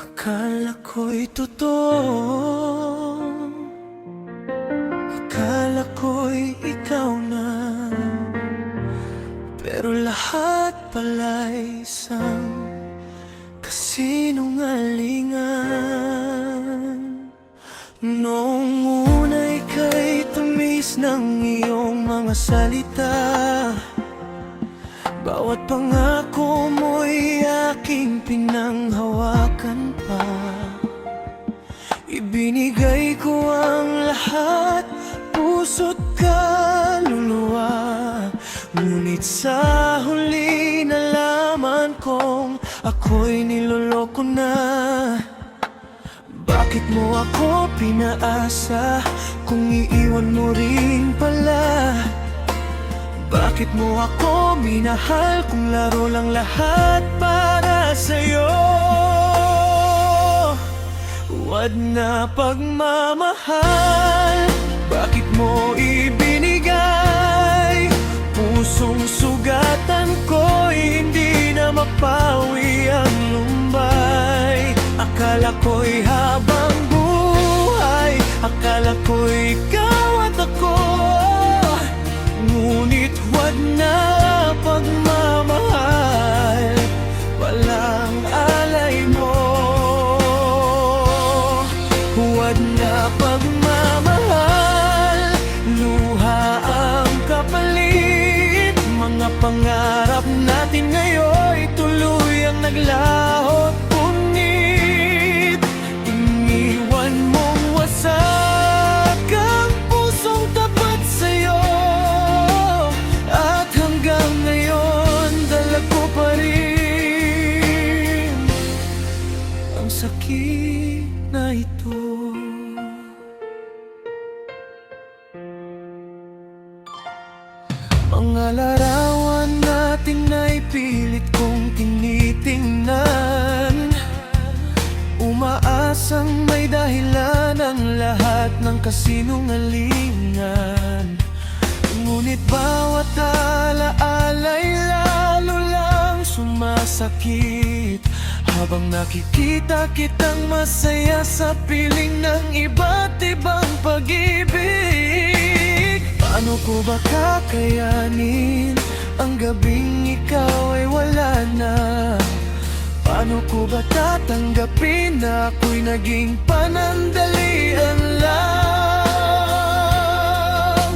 Akala ko'y totoo, akala ko'y ikaw na, pero lahat pala'y isang kasinungalingan. Noong una ika'y tamis ng iyong mga salita, bawat pangako mo'y aking pinanghawakan pa. Ibinigay ko ang lahat, puso't kaluluwa. Ngunit sa huli nalaman kong ako'y niloloko na. Bakit mo ako pinaasa kung iiwan mo rin pala? Bakit mo ako minahal kung laro lang lahat para sa'yo? Huwad na pagmamahal, bakit mo ibinigay? Pusong sugatan ko'y hindi na mapawi ang lumbay. Akala ko'y habang buhay, akala ko'y ikaw at ako. Ngunit huwad na pagmamahal, walang alay mo. Huwad na pagmamahal, luha ang kapalit. Mga pangarap natin ngayon'y tuluyang naglahot. Ngunit iniwan mong wasak ang pusong tapat sa'yo. At hanggang ngayon dala ko pa rin ang sakit na ito. Mga larawan natin ay pilit kong tinitingnan, umaasang may dahilan ang lahat ng kasinungalingan. Ngunit bawat alaala'y lalo lang sumasakit, habang nakikita kitang masaya sa piling ng iba't ibang pag-ibig. Paano ko ba kakayanin ang gabing ikaw ay wala na? Paano ko ba tatanggapin na ako'y naging panandalian lang?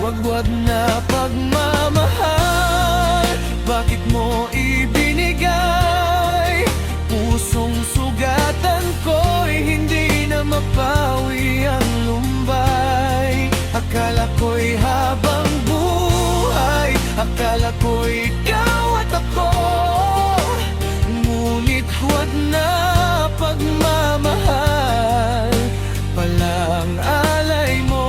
Wag na pagmamahal, bakit mo ibinigay? Pusong sugatan ko'y hindi na mapawi ang lumbay. Akala ko'y habang buhay, akala ko'y ikaw at ako. Ngunit huwad na pagmamahal, palang alay mo.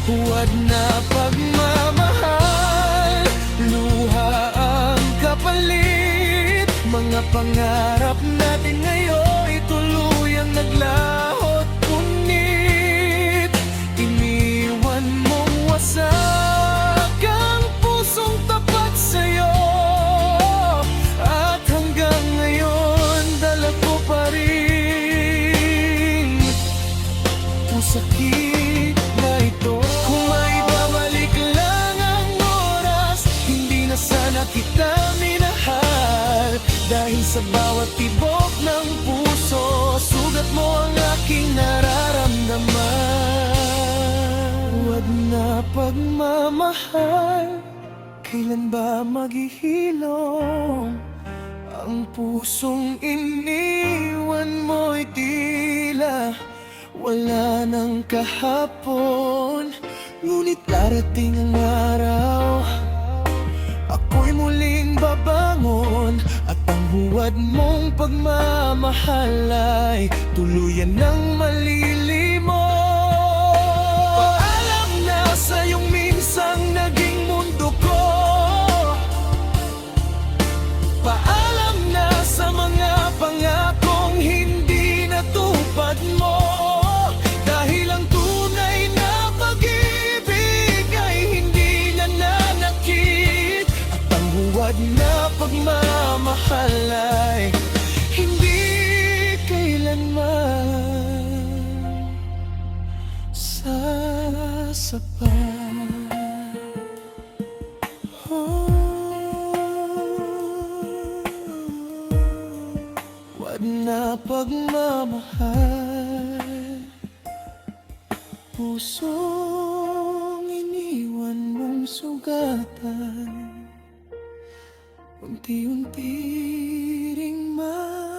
Huwad na pagmamahal, luha ang kapalit. Mga pangarap natin ngayon'y tuluyang naglahot. Ngunit iniwan mong wasak ang pusong tapat sa'yo. At hanggang ngayon dala ko pa rin ang sakit na ito. Kung may babalik lang ang oras, hindi na sana kita minahal. Dahil sa bawat tibok ng puso, sugat mo ang aking nararamdaman. Huwad na pagmamahal, kailan ba maghihilom? Ang pusong iniwan mo'y tila wala nang kahapon. Ngunit darating ang araw, ako'y muling babangon, at ang huwad mong pagmamahal ay tuluyan ng malilimot. Paalam na sa iyong minsang naging mundo ko. Paalam na sa mga pangakong hindi natupad mo. Dahil ang tunay na pag-ibig ay hindi nananakit. sapat. Wag na pagmamahal, pusong iniwan mong sugatan, unti-unti ring maghihilom.